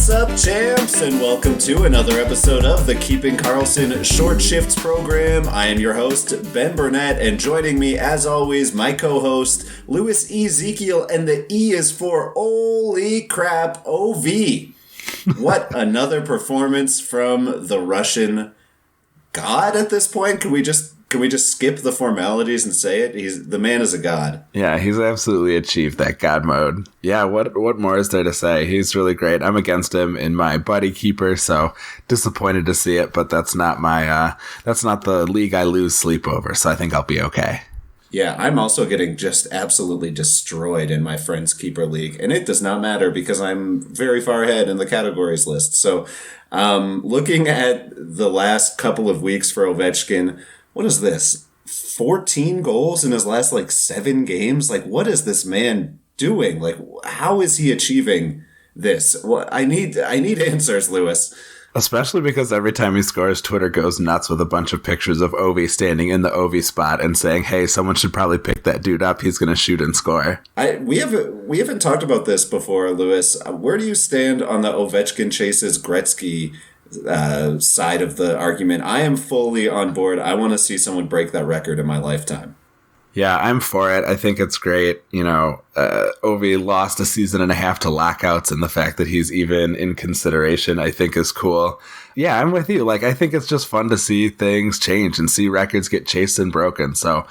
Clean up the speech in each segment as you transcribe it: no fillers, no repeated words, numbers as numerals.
What's up, champs, and welcome to another episode of the Keeping Karlsson Short Shifts program. I am your host, Ben Burnett, and joining me, as always, my co-host, Louis Ezekiel, and the E is for holy crap, OV. What another performance from the Russian god at this point? Can we just skip the formalities and say it? The man is a god. Yeah, he's absolutely achieved that god mode. Yeah, what more is there to say? He's really great. I'm against him in my buddy keeper, so disappointed to see it, but that's not the league I lose sleep over, so I think I'll be okay. Yeah, I'm also getting just absolutely destroyed in my friend's keeper league, and it does not matter because I'm very far ahead in the categories list. So, looking at the last couple of weeks for Ovechkin, what is this? 14 goals in his last 7 games? What is this man doing? How is he achieving this? Well, I need answers, Louis. Especially because every time he scores, Twitter goes nuts with a bunch of pictures of Ovi standing in the Ovi spot and saying, hey, someone should probably pick that dude up. He's going to shoot and score. We haven't talked about this before, Louis. Where do you stand on the Ovechkin chases Gretzky side of the argument? I am fully on board. I want to see someone break that record in my lifetime. Yeah, I'm for it. I think it's great. Ovi lost a season and a half to lockouts, and the fact that he's even in consideration, I think, is cool. Yeah, I'm with you. I think it's just fun to see things change and see records get chased and broken. So,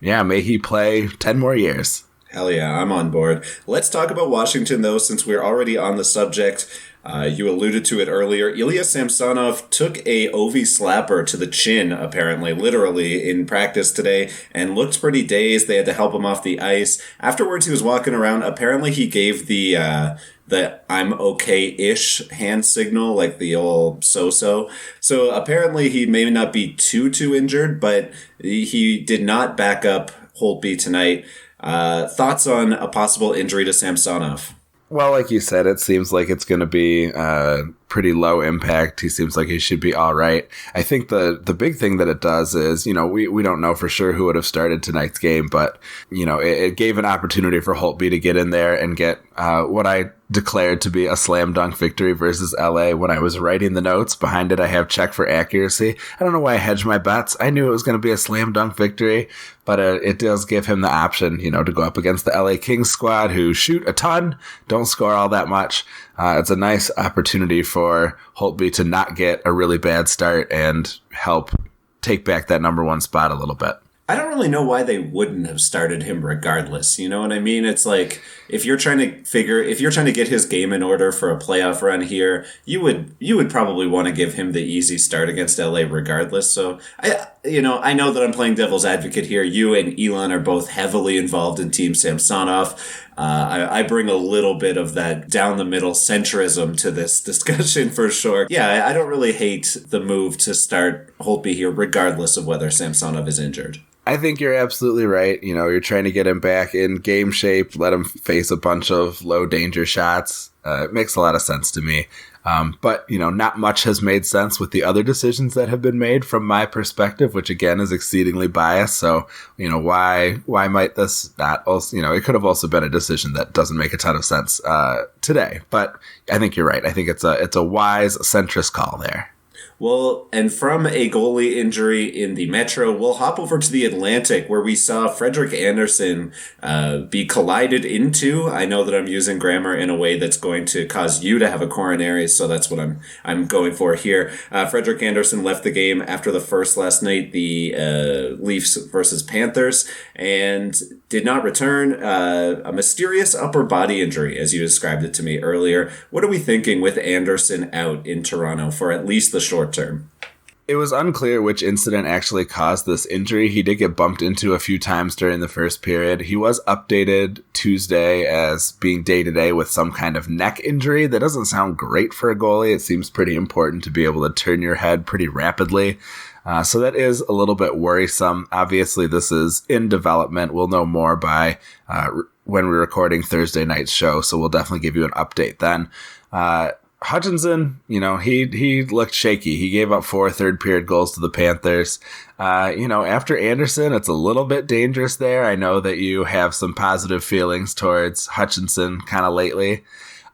may he play 10 more years. Hell yeah, I'm on board. Let's talk about Washington, though, since we're already on the subject. You alluded to it earlier. Ilya Samsonov took a Ovi slapper to the chin, apparently, literally, in practice today, and looked pretty dazed. They had to help him off the ice. Afterwards, he was walking around. Apparently, he gave the I'm okay-ish hand signal, like the old so-so. So apparently, he may not be too injured, but he did not back up Holtby tonight. Thoughts on a possible injury to Samsonov? Well, like you said, it seems like it's going to be pretty low impact. He seems like he should be all right. I think the big thing that it does is, we don't know for sure who would have started tonight's game, but, it gave an opportunity for Holtby to get in there and get what I declared to be a slam dunk victory versus LA. When I was writing the notes behind it, I have check for accuracy. I don't know why I hedged my bets. I knew it was going to be a slam dunk victory, but it does give him the option, to go up against the LA Kings squad who shoot a ton, don't score all that much. It's a nice opportunity for Holtby to not get a really bad start and help take back that number one spot a little bit. I don't really know why they wouldn't have started him regardless. You know what I mean? It's like, if you're trying to get his game in order for a playoff run here, you would probably want to give him the easy start against LA regardless. So I know that I'm playing devil's advocate here. You and Elon are both heavily involved in Team Samsonov. I bring a little bit of that down the middle centrism to this discussion for sure. Yeah, I don't really hate the move to start Holtby here regardless of whether Samsonov is injured. I think you're absolutely right. You're trying to get him back in game shape, let him face a bunch of low danger shots. It makes a lot of sense to me. But not much has made sense with the other decisions that have been made from my perspective, which again is exceedingly biased. So, why might this not also, it could have also been a decision that doesn't make a ton of sense, today. But I think you're right. I think it's a wise centrist call there. Well, and from a goalie injury in the Metro, we'll hop over to the Atlantic, where we saw Frederick Andersen be collided into. I know that I'm using grammar in a way that's going to cause you to have a coronary, so that's what I'm going for here. Frederick Andersen left the game after the first last night, the Leafs versus Panthers, and did not return. A mysterious upper body injury, as you described it to me earlier. What are we thinking with Andersen out in Toronto for at least the short term? It was unclear which incident actually caused this injury. He did get bumped into a few times during the first period. He was updated Tuesday as being day-to-day with some kind of neck injury. That doesn't sound great for a goalie. It seems pretty important to be able to turn your head pretty rapidly. So that is a little bit worrisome. Obviously, this is in development. We'll know more by when we're recording Thursday night's show, so we'll definitely give you an update then. Hutchinson, he looked shaky. He gave up 4 third-period goals to the Panthers. After Andersen, it's a little bit dangerous there. I know that you have some positive feelings towards Hutchinson kind of lately.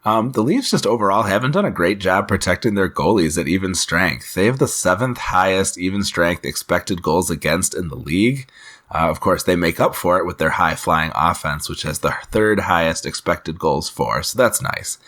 The Leafs just overall haven't done a great job protecting their goalies at even strength. They have the 7th highest even strength expected goals against in the league. Of course, they make up for it with their high-flying offense, which has the 3rd highest expected goals for, so that's nice.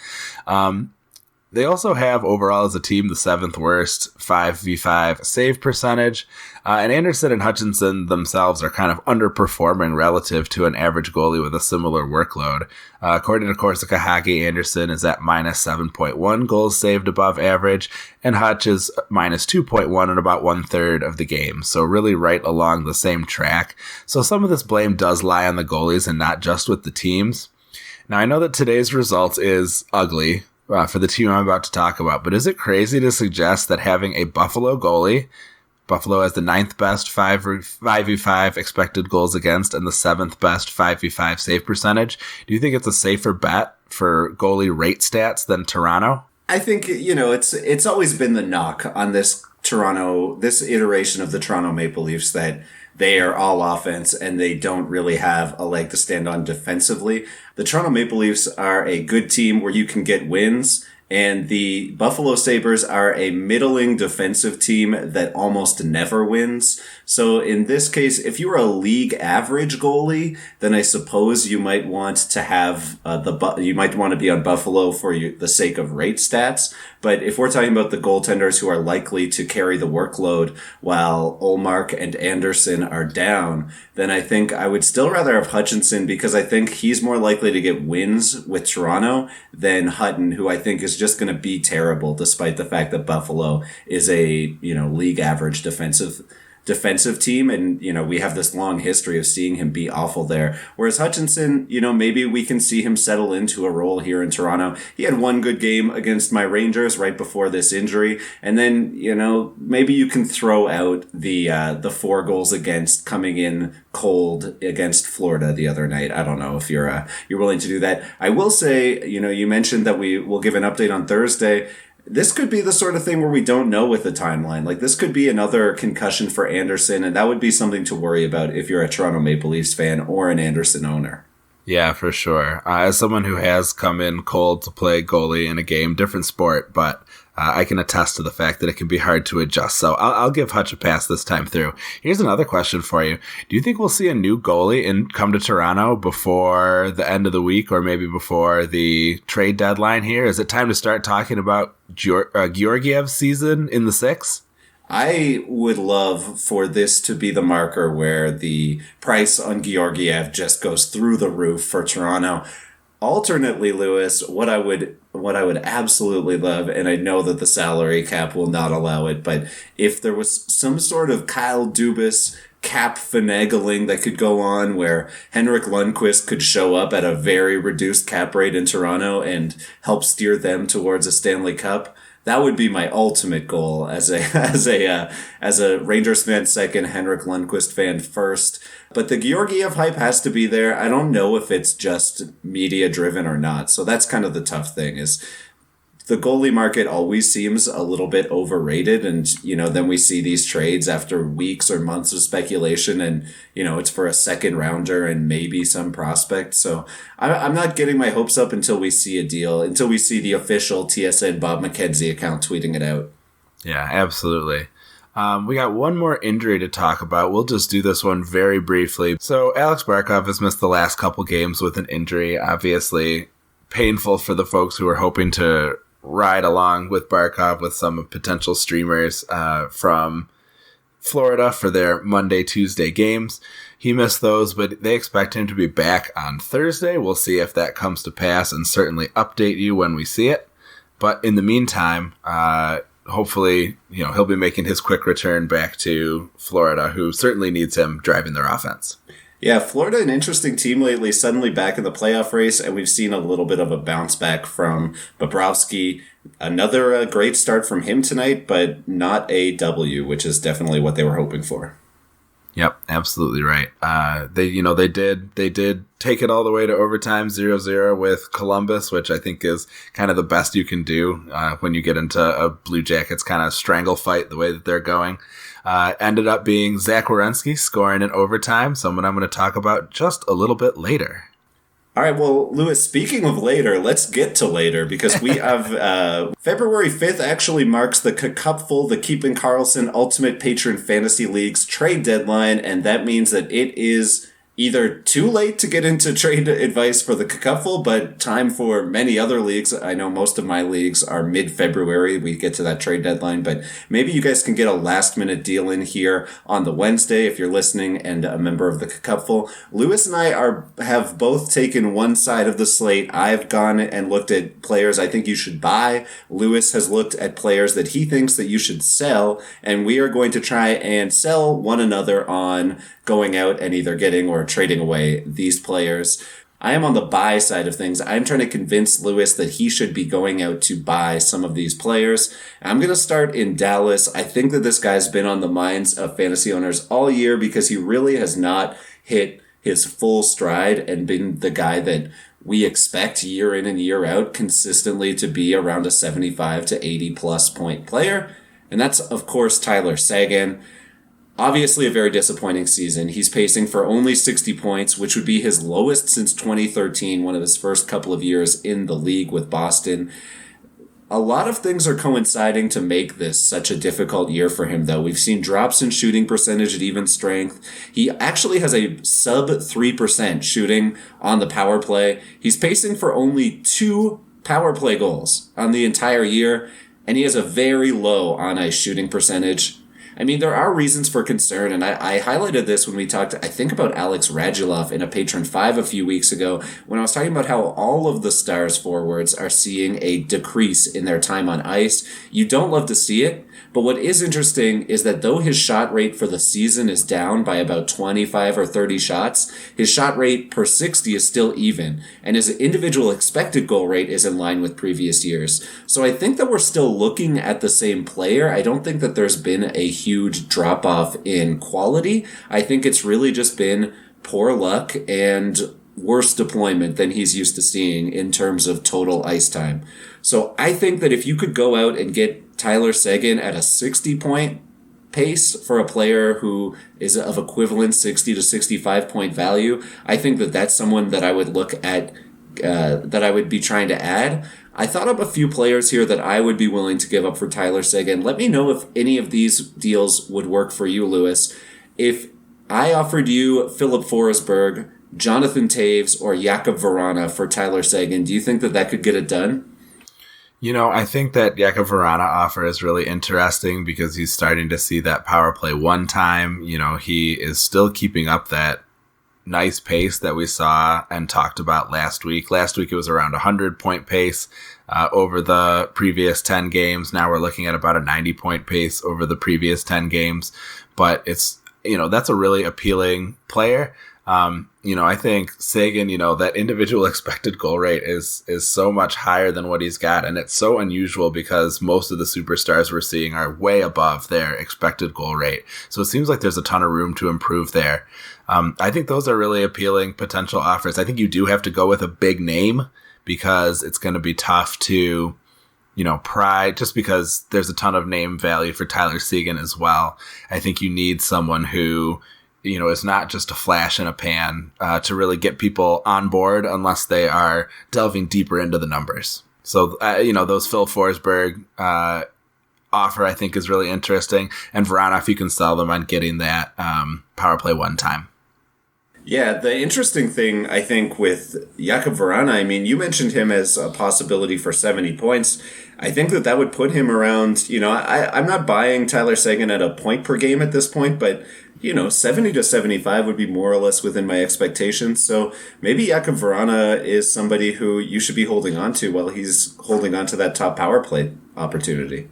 They also have, overall as a team, the 7th worst 5v5 save percentage. And Andersen and Hutchinson themselves are kind of underperforming relative to an average goalie with a similar workload. According to Corsica Hockey, Andersen is at minus 7.1 goals saved above average, and Hutch is minus 2.1 in about 1/3 of the game. So really right along the same track. So some of this blame does lie on the goalies and not just with the teams. Now, I know that today's result is ugly for the team I'm about to talk about, but is it crazy to suggest that having a Buffalo goalie, Buffalo has the 9th best 5v5 expected goals against and the 7th best 5v5 save percentage, do you think it's a safer bet for goalie rate stats than Toronto? I think, it's always been the knock on this iteration of the Toronto Maple Leafs that they are all offense and they don't really have a leg to stand on defensively. The Toronto Maple Leafs are a good team where you can get wins, and the Buffalo Sabres are a middling defensive team that almost never wins. So in this case, if you're a league average goalie, then I suppose you might want to have you might want to be on Buffalo for the sake of rate stats. But if we're talking about the goaltenders who are likely to carry the workload while Ullmark and Andersen are down, then I think I would still rather have Hutchinson, because I think he's more likely to get wins with Toronto than Hutton, who I think is just going to be terrible, despite the fact that Buffalo is a, league average defensive team. And, we have this long history of seeing him be awful there. Whereas Hutchinson, maybe we can see him settle into a role here in Toronto. He had one good game against my Rangers right before this injury. And then, maybe you can throw out the 4 goals against coming in cold against Florida the other night. I don't know if you're willing to do that. I will say, you mentioned that we will give an update on Thursday. This could be the sort of thing where we don't know with the timeline. Like, this could be another concussion for Andersen, and that would be something to worry about if you're a Toronto Maple Leafs fan or an Andersen owner. Yeah, for sure. As someone who has come in cold to play goalie in a game, different sport, but I can attest to the fact that it can be hard to adjust. So I'll give Hutch a pass this time through. Here's another question for you. Do you think we'll see a new goalie come to Toronto before the end of the week, or maybe before the trade deadline here? Is it time to start talking about Georgiev's season in the 6? I would love for this to be the marker where the price on Georgiev just goes through the roof for Toronto. Alternately, Lewis, what I would absolutely love, and I know that the salary cap will not allow it, but if there was some sort of Kyle Dubas cap finagling that could go on where Henrik Lundqvist could show up at a very reduced cap rate in Toronto and help steer them towards a Stanley Cup, that would be my ultimate goal as a Rangers fan second, Henrik Lundqvist fan first. But the Georgiev hype has to be there. I don't know if it's just media driven or not. So that's kind of the tough thing, is the goalie market always seems a little bit overrated. And, then we see these trades after weeks or months of speculation and, it's for a second rounder and maybe some prospect. So I'm not getting my hopes up until we see a deal, until we see the official TSN Bob McKenzie account tweeting it out. Yeah, absolutely. We got one more injury to talk about. We'll just do this one very briefly. So Alex Barkov has missed the last couple games with an injury. Obviously painful for the folks who are hoping to ride along with Barkov with some potential streamers from Florida for their Monday, Tuesday games. He missed those, but they expect him to be back on Thursday. We'll see if that comes to pass and certainly update you when we see it. But in the meantime, hopefully, he'll be making his quick return back to Florida, who certainly needs him driving their offense. Yeah, Florida, an interesting team lately, suddenly back in the playoff race, and we've seen a little bit of a bounce back from Bobrovsky. Another great start from him tonight, but not a W, which is definitely what they were hoping for. Yep, absolutely right. They did take it all the way to overtime 0-0 with Columbus, which I think is kind of the best you can do when you get into a Blue Jackets kind of strangle fight the way that they're going. Ended up being Zach Werenski scoring in overtime, someone I'm going to talk about just a little bit later. All right, well, Lewis, speaking of later, let's get to later because we have February 5th actually marks the Cupful, the Keeping Karlsson Ultimate Patron Fantasy League's trade deadline, and that means that it is either too late to get into trade advice for the Cupful, but time for many other leagues. I know most of my leagues are mid-February. We get to that trade deadline, but maybe you guys can get a last-minute deal in here on the Wednesday if you're listening and a member of the Cupful. Lewis and I have both taken one side of the slate. I've gone and looked at players I think you should buy. Lewis has looked at players that he thinks that you should sell, and we are going to try and sell one another on going out and either getting or trading away these players. I am on the buy side of things. I'm trying to convince Lewis that he should be going out to buy some of these players. I'm going to start in Dallas. I think that this guy's been on the minds of fantasy owners all year because he really has not hit his full stride and been the guy that we expect year in and year out consistently to be around a 75 to 80 plus point player. And that's, of course, Tyler Seguin. Obviously a very disappointing season. He's pacing for only 60 points, which would be his lowest since 2013, one of his first couple of years in the league with Boston. A lot of things are coinciding to make this such a difficult year for him, though. We've seen drops in shooting percentage at even strength. He actually has a sub 3% shooting on the power play. He's pacing for only 2 power play goals on the entire year, and he has a very low on-ice shooting percentage. I mean, there are reasons for concern, and I highlighted this when we talked, I think, about Alex Radulov in a Patron 5 a few weeks ago, when I was talking about how all of the Stars forwards are seeing a decrease in their time on ice. You don't love to see it, but what is interesting is that though his shot rate for the season is down by about 25 or 30 shots, his shot rate per 60 is still even, and his individual expected goal rate is in line with previous years. So I think that we're still looking at the same player. I don't think that there's been a huge drop-off in quality. I think it's really just been poor luck and worse deployment than he's used to seeing in terms of total ice time. So I think that if you could go out and get Tyler Seguin at a 60-point pace for a player who is of equivalent 60 to 65 point value, I think that that's someone that I would look at, that I would be trying to add. I thought up a few players here that I would be willing to give up for Tyler Seguin. Let me know if any of these deals would work for you, Lewis. If I offered you Philip Forsberg, Jonathan Taves, or Jakub Vrana for Tyler Seguin, do you think that that could get it done? You know, I think that Jakub Vrana offer is really interesting because he's starting to see that power play one time. You know, he is still keeping up that nice pace that we saw and talked about last week. Last week it was around 100-point pace over the previous 10 games. Now we're looking at about a 90-point pace over the previous 10 games. But it's, you know, that's a really appealing player. You know, I think Seguin, you know, that individual expected goal rate is so much higher than what he's got. And it's so unusual because most of the superstars we're seeing are way above their expected goal rate. So it seems like there's a ton of room to improve there. I think those are really appealing potential offers. I think you do have to go with a big name because it's going to be tough to, you know, pry, just because there's a ton of name value for Tyler Seguin as well. I think you need someone who, you know, is not just a flash in a pan to really get people on board unless they are delving deeper into the numbers. So, you know, those Phil Forsberg offer I think is really interesting. And Vrana, if you can sell them on getting that power play one time. Yeah, the interesting thing, I think, with Jakub Vrana, I mean, you mentioned him as a possibility for 70 points. I think that that would put him around, you know, I'm not buying Tyler Seguin at a point per game at this point, but, you know, 70 to 75 would be more or less within my expectations. So maybe Jakub Vrana is somebody who you should be holding on to while he's holding on to that top power play opportunity.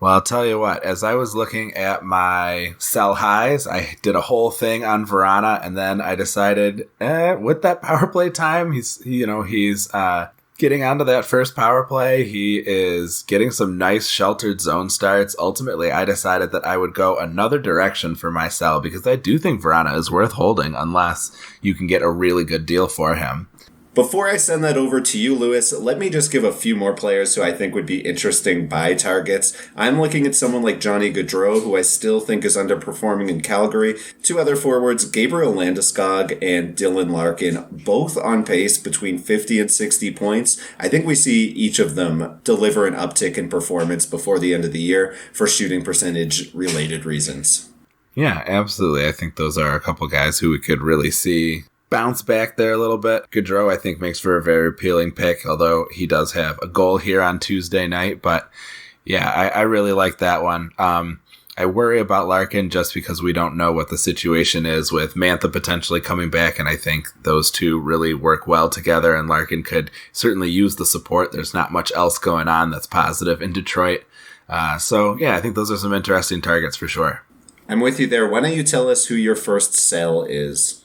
Well, I'll tell you what, as I was looking at my sell highs, I did a whole thing on Vrana, and then I decided, with that power play time, he's getting onto that first power play. He is getting some nice sheltered zone starts. Ultimately, I decided that I would go another direction for my sell because I do think Vrana is worth holding unless you can get a really good deal for him. Before I send that over to you, Lewis, let me just give a few more players who I think would be interesting buy targets. I'm looking at someone like Johnny Gaudreau, who I still think is underperforming in Calgary. Two other forwards, Gabriel Landeskog and Dylan Larkin, both on pace between 50 and 60 points. I think we see each of them deliver an uptick in performance before the end of the year for shooting percentage related reasons. Yeah, absolutely. I think those are a couple guys who we could really see bounce back there a little bit. Gaudreau, I think, makes for a very appealing pick, although he does have a goal here on Tuesday night. But yeah, I really like that one. I worry about Larkin just because we don't know what the situation is with Mantha potentially coming back, and I think those two really work well together, and Larkin could certainly use the support. There's not much else going on that's positive in Detroit. So yeah, I think those are some interesting targets for sure. I'm with you there. Why don't you tell us who your first sell is?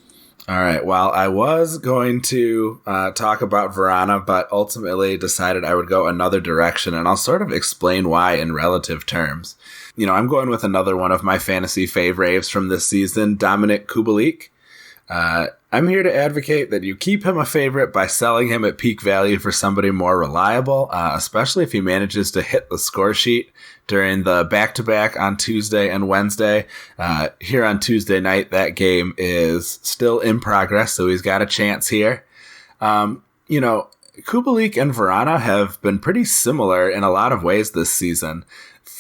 All right. Well, I was going to talk about Vrana, but ultimately decided I would go another direction, and I'll sort of explain why in relative terms. I'm going with another one of my fantasy favorites from this season, Dominik Kubalik. I'm here to advocate that you keep him a favorite by selling him at peak value for somebody more reliable, especially if he manages to hit the score sheet during the back-to-back on Tuesday and Wednesday. Here on Tuesday night, that game is still in progress, so he's got a chance here. Kubalik and Vrana have been pretty similar in a lot of ways this season.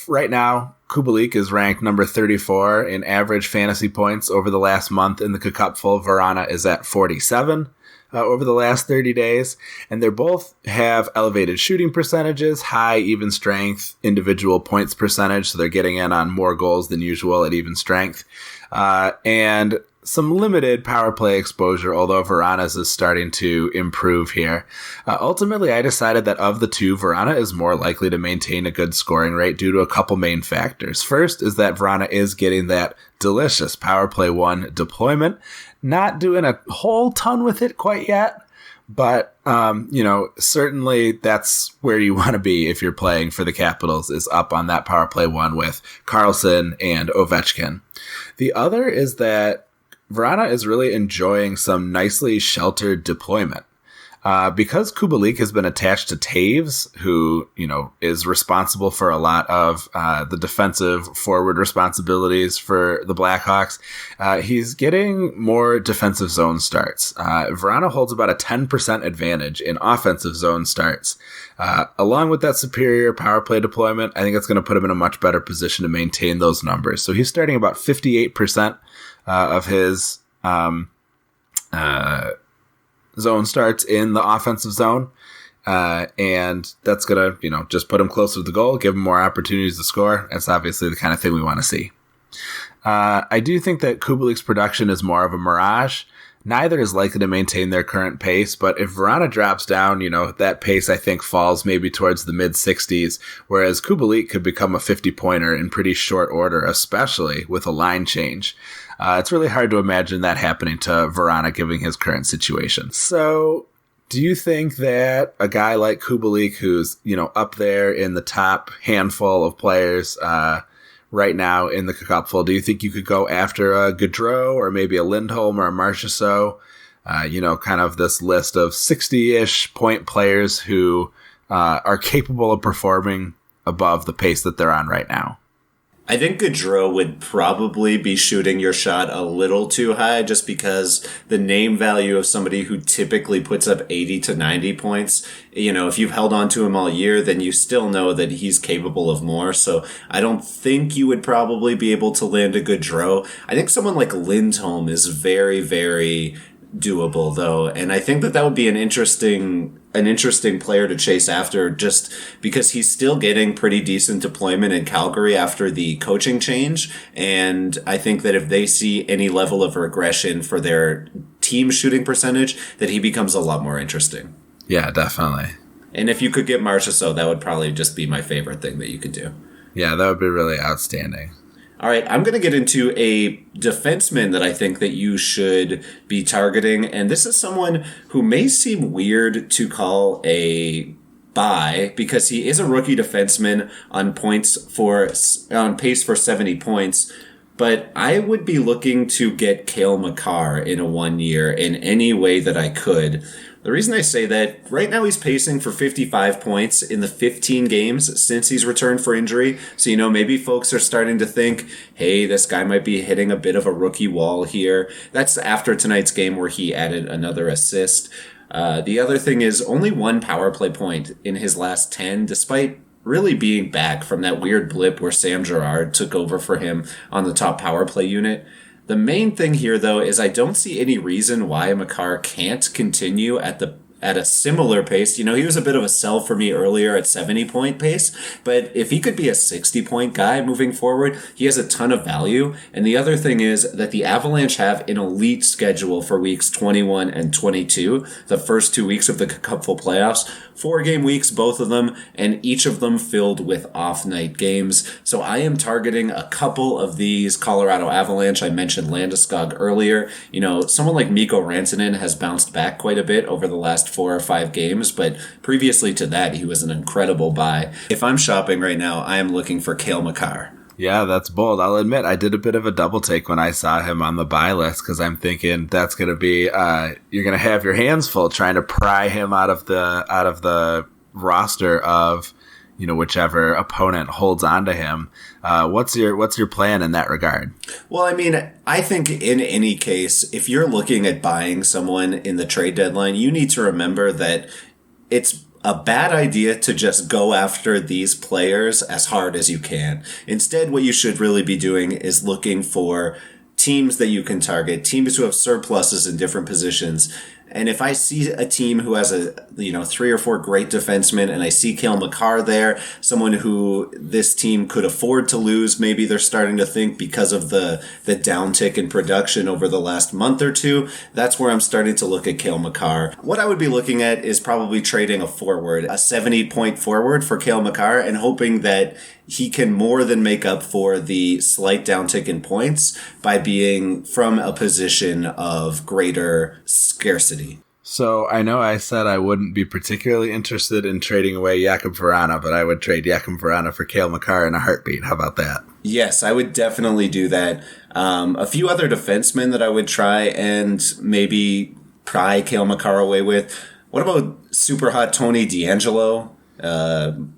Right now, Kubalik is ranked number 34 in average fantasy points over the last month in the Cupful. Vrana is at 47 over the last 30 days. And they both have elevated shooting percentages, high even strength, individual points percentage. So they're getting in on more goals than usual at even strength. And some limited power play exposure, although Vrana's is starting to improve here. Ultimately, I decided that of the two, Vrana is more likely to maintain a good scoring rate due to a couple main factors. First is that Vrana is getting that delicious power play 1 deployment. Not doing a whole ton with it quite yet, but certainly that's where you want to be if you're playing for the Capitals, is up on that power play 1 with Karlsson and Ovechkin. The other is that Vrana is really enjoying some nicely sheltered deployment. Because Kubalik has been attached to Taves, who, is responsible for a lot of the defensive forward responsibilities for the Blackhawks, he's getting more defensive zone starts. Vrana holds about a 10% advantage in offensive zone starts. Along with that superior power play deployment, I think it's going to put him in a much better position to maintain those numbers. So he's starting about 58% of his zone starts in the offensive zone. And that's going to, just put him closer to the goal, give him more opportunities to score. That's obviously the kind of thing we want to see. I do think that Kubalik's production is more of a mirage. Neither is likely to maintain their current pace, but if Vrana drops down, that pace I think falls maybe towards the mid-60s, whereas Kubalik could become a 50-pointer in pretty short order, especially with a line change. It's really hard to imagine that happening to Vrana given his current situation. So do you think that a guy like Kubalik, who's, up there in the top handful of players right now in the Cupful, do you think you could go after a Gaudreau or maybe a Lindholm or a Marchessault? Kind of this list of 60-ish point players who are capable of performing above the pace that they're on right now. I think Gaudreau would probably be shooting your shot a little too high just because the name value of somebody who typically puts up 80 to 90 points, if you've held on to him all year, then you still know that he's capable of more. So I don't think you would probably be able to land a Gaudreau. I think someone like Lindholm is very, very doable though. And I think that would be an interesting player to chase after just because he's still getting pretty decent deployment in Calgary after the coaching change. And I think that if they see any level of regression for their team shooting percentage, that he becomes a lot more interesting. Yeah, definitely. And if you could get Marchessault, that would probably just be my favorite thing that you could do. Yeah, that would be really outstanding. All right, I'm going to get into a defenseman that I think that you should be targeting, and this is someone who may seem weird to call a buy because he is a rookie defenseman on pace for 70 points, but I would be looking to get Cale Makar in a 1 year in any way that I could. The reason I say that, right now he's pacing for 55 points in the 15 games since he's returned for injury. So, maybe folks are starting to think, hey, this guy might be hitting a bit of a rookie wall here. That's after tonight's game where he added another assist. The other thing is only one power play point in his last 10, despite really being back from that weird blip where Sam Girard took over for him on the top power play unit. The main thing here, though, is I don't see any reason why Makar can't continue at a similar pace. He was a bit of a sell for me earlier at 70-point pace, but if he could be a 60-point guy moving forward, he has a ton of value. And the other thing is that the Avalanche have an elite schedule for weeks 21 and 22, the first 2 weeks of the Cupful playoffs. 4-game weeks, both of them, and each of them filled with off-night games. So I am targeting a couple of these Colorado Avalanche. I mentioned Landeskog earlier. Someone like Mikko Rantanen has bounced back quite a bit over the last 4 or 5 games, but previously to that, he was an incredible buy. If I'm shopping right now, I am looking for Cale Makar. Yeah, that's bold. I'll admit I did a bit of a double take when I saw him on the buy list because I'm thinking that's going to be you're going to have your hands full trying to pry him out of the roster of whichever opponent holds on to him. What's your plan in that regard? Well, I think in any case, if you're looking at buying someone in the trade deadline, you need to remember that it's a bad idea to just go after these players as hard as you can. Instead, what you should really be doing is looking for teams that you can target, teams who have surpluses in different positions. And if I see a team who has 3 or 4 great defensemen and I see Cale Makar there, someone who this team could afford to lose, maybe they're starting to think because of the downtick in production over the last month or two, that's where I'm starting to look at Cale Makar. What I would be looking at is probably trading a forward, a 70-point forward for Cale Makar, and hoping that he can more than make up for the slight downtick in points by being from a position of greater scarcity. So I know I said I wouldn't be particularly interested in trading away Jakub Vrana, but I would trade Jakub Vrana for Cale Makar in a heartbeat. How about that? Yes, I would definitely do that. A few other defensemen that I would try and maybe pry Cale Makar away with. What about super hot Tony DeAngelo?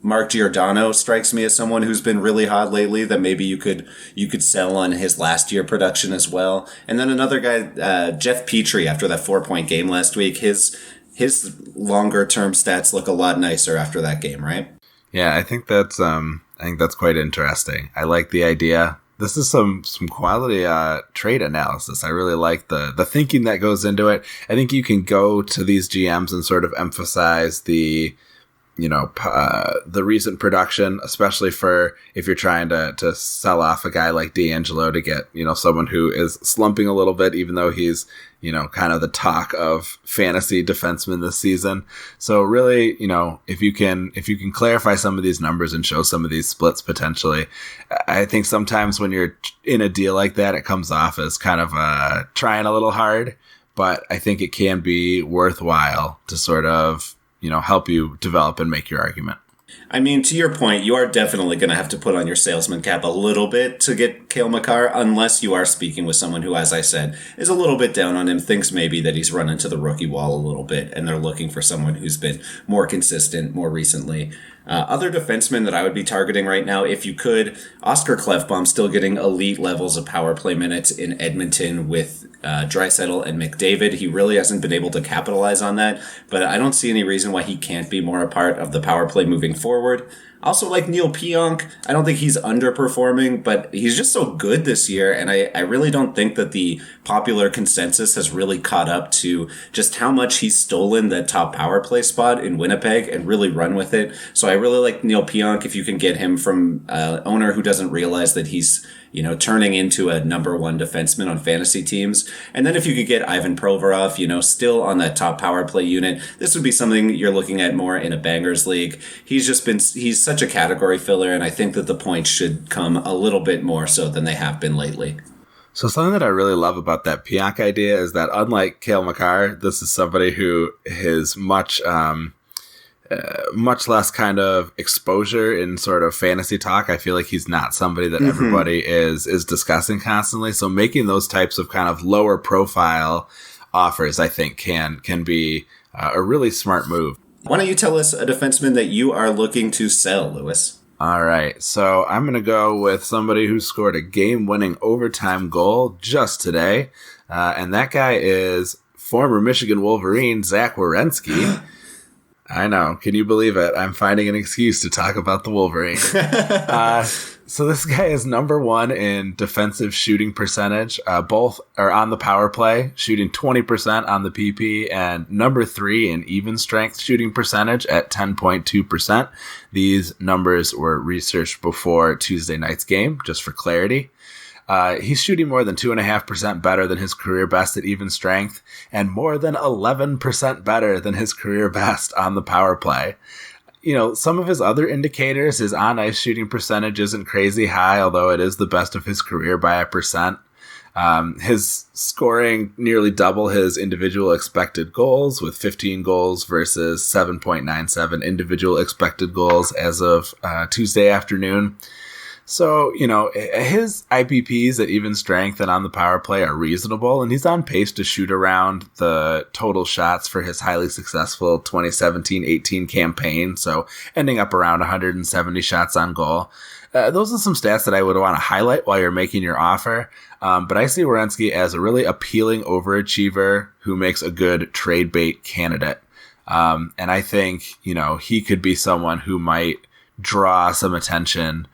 Mark Giordano strikes me as someone who's been really hot lately that maybe you could sell on his last year production as well. And then another guy, Jeff Petrie, after that 4-point game last week, his longer term stats look a lot nicer after that game, right? Yeah, I think that's quite interesting. I like the idea. This is some quality trade analysis. I really like the thinking that goes into it. I think you can go to these GMs and sort of emphasize the recent production, especially for if you're trying to sell off a guy like D'Angelo to get, someone who is slumping a little bit, even though he's, kind of the talk of fantasy defensemen this season. So really, if you can clarify some of these numbers and show some of these splits potentially, I think sometimes when you're in a deal like that, it comes off as kind of trying a little hard, but I think it can be worthwhile to sort of help you develop and make your argument. To your point, you are definitely going to have to put on your salesman cap a little bit to get Cale Makar, unless you are speaking with someone who, as I said, is a little bit down on him, thinks maybe that he's run into the rookie wall a little bit, and they're looking for someone who's been more consistent more recently. Other defensemen that I would be targeting right now, if you could, Oscar Klefbom still getting elite levels of power play minutes in Edmonton with Draisaitl and McDavid. He really hasn't been able to capitalize on that, but I don't see any reason why he can't be more a part of the power play moving forward. Also like Neil Pionk, I don't think he's underperforming, but he's just so good this year, and I really don't think that the popular consensus has really caught up to just how much he's stolen that top power play spot in Winnipeg and really run with it. So I really like Neil Pionk if you can get him from an owner who doesn't realize that he's turning into a number 1 defenseman on fantasy teams. And then if you could get Ivan Provorov, still on that top power play unit, this would be something you're looking at more in a bangers league. He's such a category filler, and I think that the points should come a little bit more so than they have been lately. So something that I really love about that Pionk idea is that unlike Cale Makar, this is somebody who is much less kind of exposure in sort of fantasy talk. I feel like he's not somebody that everybody is discussing constantly. So making those types of kind of lower profile offers, I think can be a really smart move. Why don't you tell us a defenseman that you are looking to sell, Lewis? All right, so I'm going to go with somebody who scored a game-winning overtime goal just today, and that guy is former Michigan Wolverine Zach Werenski. I know. Can you believe it? I'm finding an excuse to talk about the Wolverine. So this guy is number 1 in defensive shooting percentage. Both are on the power play, shooting 20% on the PP, and number 3 in even strength shooting percentage at 10.2%. These numbers were researched before Tuesday night's game, just for clarity. He's shooting more than 2.5% better than his career best at even strength, and more than 11% better than his career best on the power play. You know, some of his other indicators, his on-ice shooting percentage isn't crazy high, although it is the best of his career by 1%. His scoring nearly double his individual expected goals, with 15 goals versus 7.97 individual expected goals as of Tuesday afternoon. So, you know, his IPPs at even strength and on the power play are reasonable, and he's on pace to shoot around the total shots for his highly successful 2017-18 campaign, so ending up around 170 shots on goal. Those are some stats that I would want to highlight while you're making your offer, but I see Werenski as a really appealing overachiever who makes a good trade bait candidate. And I think, you know, he could be someone who might draw some attention.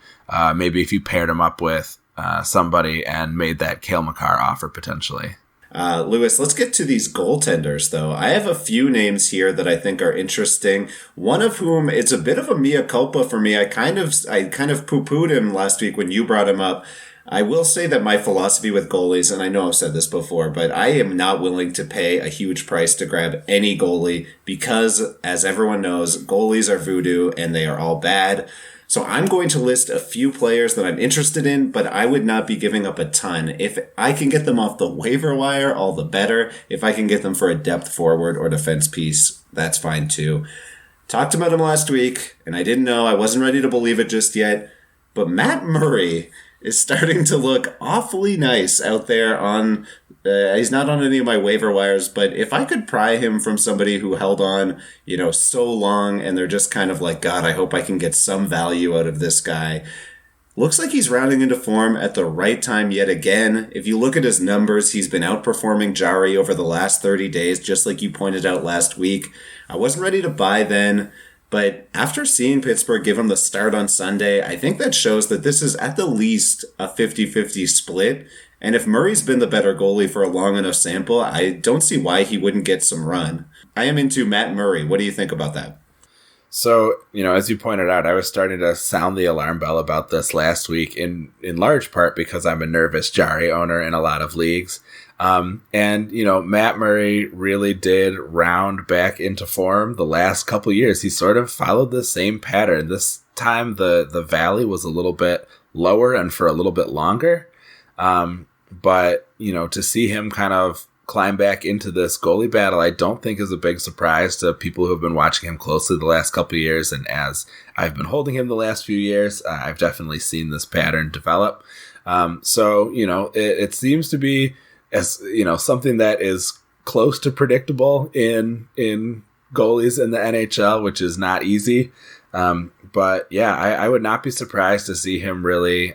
Maybe if you paired him up with somebody and made that Cale Makar offer potentially. Lewis, let's get to these goaltenders, though. I have a few names here that I think are interesting. One of whom, it's a bit of a mea culpa for me. I kind of poo-pooed him last week when you brought him up. I will say that my philosophy with goalies, and I know I've said this before, but I am not willing to pay a huge price to grab any goalie because, as everyone knows, goalies are voodoo and they are all bad. So I'm going to list a few players that I'm interested in, but I would not be giving up a ton. If I can get them off the waiver wire, all the better. If I can get them for a depth forward or defense piece, that's fine too. Talked about him last week, and I didn't know. I wasn't ready to believe it just yet. But Matt Murray is starting to look awfully nice out there on... he's not on any of my waiver wires, but if I could pry him from somebody who held on, you know, so long and they're just kind of like, God, I hope I can get some value out of this guy. Looks like he's rounding into form at the right time yet again. If you look at his numbers, he's been outperforming Jarry over the last 30 days, just like you pointed out last week. I wasn't ready to buy then, but after seeing Pittsburgh give him the start on Sunday, I think that shows that this is at the least a 50-50 split. And if Murray's been the better goalie for a long enough sample, I don't see why he wouldn't get some run. I am into Matt Murray. What do you think about that? So, you know, as you pointed out, I was starting to sound the alarm bell about this last week in large part because I'm a nervous Jarry owner in a lot of leagues. And, you know, Matt Murray really did round back into form the last couple years. He sort of followed the same pattern. This time the valley was a little bit lower and for a little bit longer. But, you know, to see him kind of climb back into this goalie battle, I don't think is a big surprise to people who have been watching him closely the last couple of years. And as I've been holding him the last few years, I've definitely seen this pattern develop. So, you know, it seems to be, as you know, something that is close to predictable in goalies in the NHL, which is not easy. But yeah, I would not be surprised to see him really,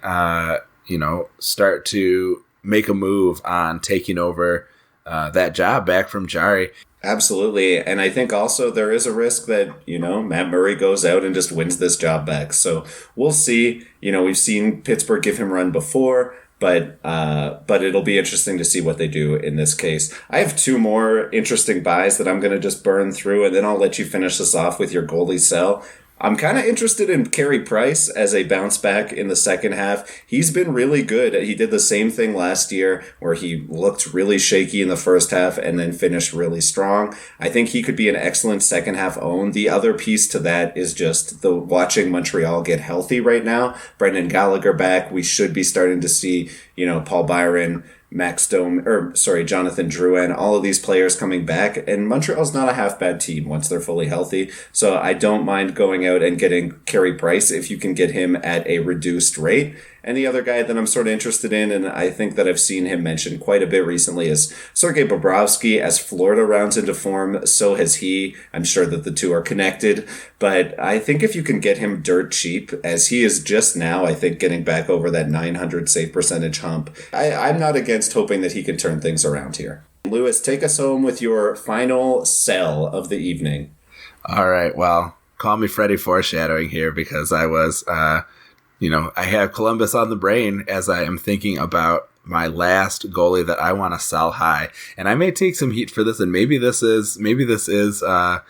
you know, start to make a move on taking over that job back from Jarry. Absolutely. And I think also there is a risk that, you know, Matt Murray goes out and just wins this job back. So we'll see. You know, we've seen Pittsburgh give him run before, but it'll be interesting to see what they do in this case. I have two more interesting buys that I'm going to just burn through, and then I'll let you finish this off with your goalie sell. I'm kind of interested in Carey Price as a bounce back in the second half. He's been really good. He did the same thing last year where he looked really shaky in the first half and then finished really strong. I think he could be an excellent second half own. The other piece to that is just the watching Montreal get healthy right now. Brendan Gallagher back. We should be starting to see, you know, Paul Byron, Jonathan Drouin, all of these players coming back, and Montreal's not a half bad team once they're fully healthy. So I don't mind going out and getting Carey Price if you can get him at a reduced rate. And the other guy that I'm sort of interested in, and I think that I've seen him mentioned quite a bit recently, is Sergei Bobrovsky. As Florida rounds into form, so has he. I'm sure that the two are connected. But I think if you can get him dirt cheap, as he is just now, I think getting back over that 900 save percentage hump, I'm not against hoping that he can turn things around here. Lewis, take us home with your final sell of the evening. All right, well, call me Freddie foreshadowing here because I was... I have Columbus on the brain as I am thinking about my last goalie that I want to sell high. And I may take some heat for this, and maybe this is a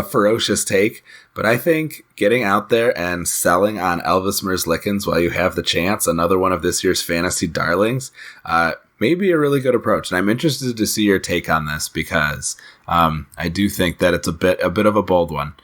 ferocious take, but I think getting out there and selling on Elvis Merzlikins while you have the chance, another one of this year's fantasy darlings, may be a really good approach. And I'm interested to see your take on this because I do think that it's a bit of a bold one.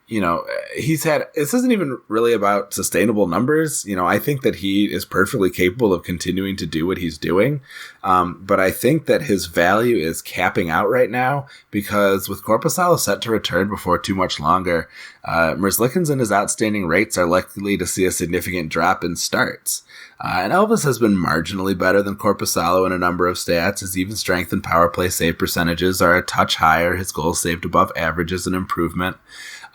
This isn't even really about sustainable numbers. I think that he is perfectly capable of continuing to do what he's doing. But I think that his value is capping out right now because with Korpisalo set to return before too much longer, Merzlikins and his outstanding rates are likely to see a significant drop in starts. And Elvis has been marginally better than Korpisalo in a number of stats. His even strength and power play save percentages are a touch higher. His goals saved above average is an improvement.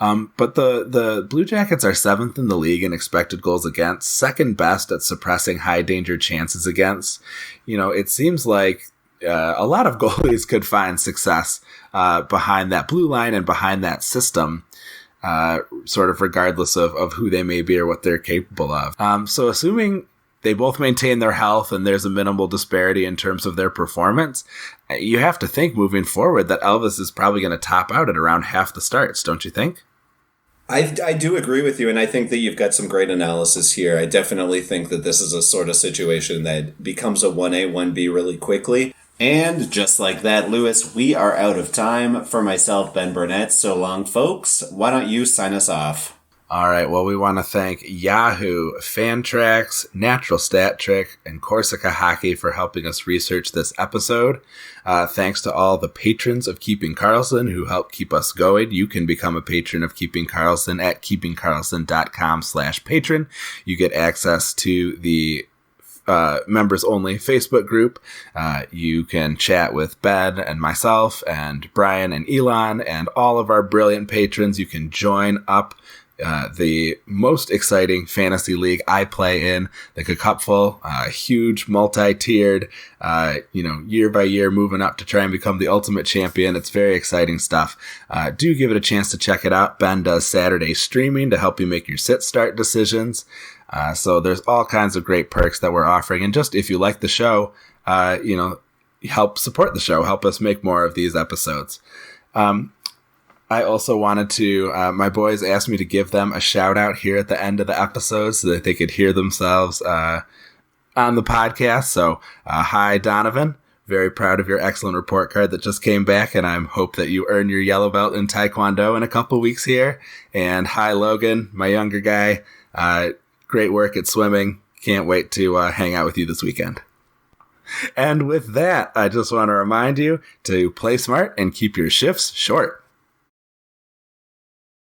But the Blue Jackets are 7th in the league in expected goals against, second best at suppressing high danger chances against. It seems like a lot of goalies could find success behind that blue line and behind that system, sort of regardless of who they may be or what they're capable of. So assuming they both maintain their health and there's a minimal disparity in terms of their performance, you have to think moving forward that Elvis is probably going to top out at around half the starts, don't you think? I do agree with you, and I think that you've got some great analysis here. I definitely think that this is a sort of situation that becomes a 1A, 1B really quickly. And just like that, Lewis, we are out of time. For myself, Ben Burnett, so long, folks. Why don't you sign us off? All right, well, we want to thank Yahoo, Fantrax, Natural Stat Trick, and Corsica Hockey for helping us research this episode. Thanks to all the patrons of Keeping Karlsson who help keep us going. You can become a patron of Keeping Karlsson at keepingkarlsson.com/patron. You get access to the members only Facebook group. You can chat with Ben and myself and Brian and Elon and all of our brilliant patrons. You can join up the most exciting fantasy league I play in, the Cupful, huge multi-tiered, year by year moving up to try and become the ultimate champion. It's very exciting stuff. Do give it a chance to check it out. Ben does Saturday streaming to help you make your sit-start decisions. So there's all kinds of great perks that we're offering. And just if you like the show, help support the show, help us make more of these episodes. I also wanted to, my boys asked me to give them a shout out here at the end of the episode so that they could hear themselves on the podcast. So, hi, Donovan. Very proud of your excellent report card that just came back, and I hope that you earn your yellow belt in Taekwondo in a couple weeks here. And hi, Logan, my younger guy. Great work at swimming. Can't wait to hang out with you this weekend. And with that, I just want to remind you to play smart and keep your shifts short.